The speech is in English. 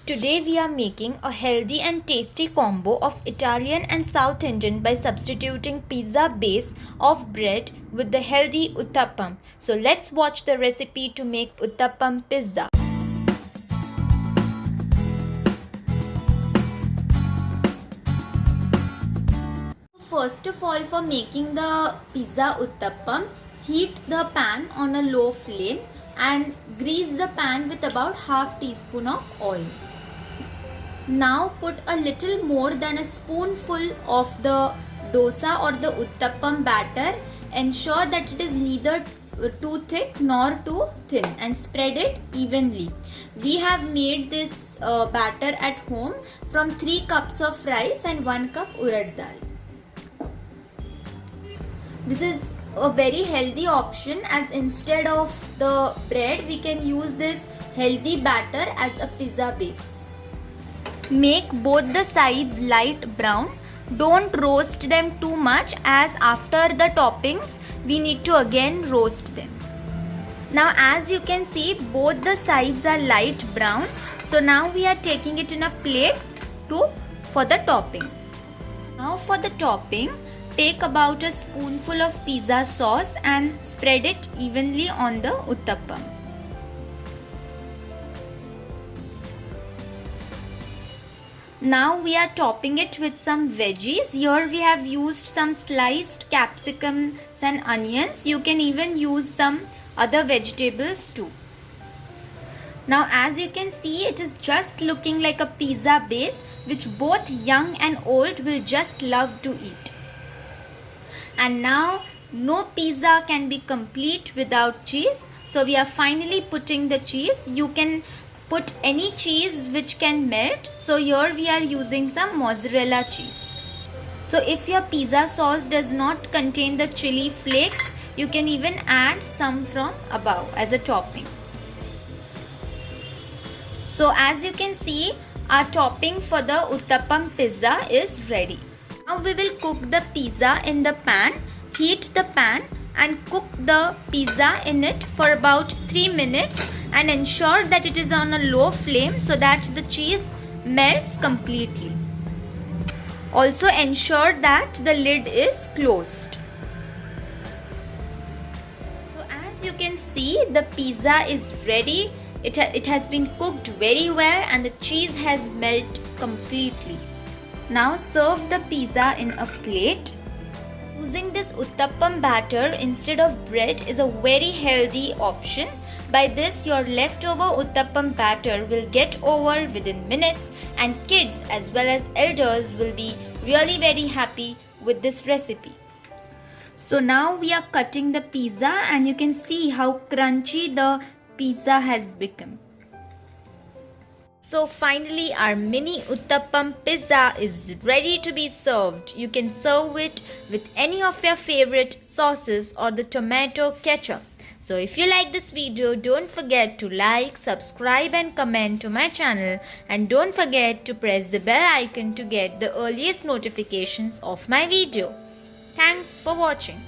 Today we are making a healthy and tasty combo of Italian and South Indian by substituting pizza base of bread with the healthy uttapam. So let's watch the recipe to make uttapam pizza. First of all, for making the pizza uttapam, heat the pan on a low flame and grease the pan with about half teaspoon of oil. Now put a little more than a spoonful of the dosa or the uttapam batter. Ensure that it is neither too thick nor too thin and spread it evenly. We have made this batter at home from 3 cups of rice and 1 cup urad dal. This is a very healthy option, as instead of the bread we can use this healthy batter as a pizza base. Make both the sides light brown. Don't roast them too much, as after the toppings we need to again roast them. Now as you can see, both the sides are light brown. So now we are taking it in a plate for the topping. Now for the topping, take about a spoonful of pizza sauce and spread it evenly on the uttapam. Now we are topping it with some veggies. Here we have used some sliced capsicums and onions. You can even use some other vegetables too. Now as you can see, it is just looking like a pizza base which both young and old will just love to eat. And now no pizza can be complete without cheese. So we are finally putting the cheese. You can put any cheese which can melt. So here we are using some mozzarella cheese. So if your pizza sauce does not contain the chili flakes, you can even add some from above as a topping. So as you can see, our topping for the uttapam pizza is ready. Now we will cook the pizza in the pan. Heat the pan and cook the pizza in it for about 3 minutes and ensure that it is on a low flame so that the cheese melts completely. Also ensure that the lid is closed. So as you can see, the pizza is ready. It has been cooked very well and the cheese has melted completely. Now serve the pizza in a plate. Using this uttapam batter instead of bread is a very healthy option. By this, your leftover uttapam batter will get over within minutes, and kids as well as elders will be really very happy with this recipe. So now we are cutting the pizza and you can see how crunchy the pizza has become. So finally our mini uttapam pizza is ready to be served. You can serve it with any of your favorite sauces or the tomato ketchup. So if you like this video, don't forget to like, subscribe and comment to my channel, and don't forget to press the bell icon to get the earliest notifications of my video. Thanks for watching.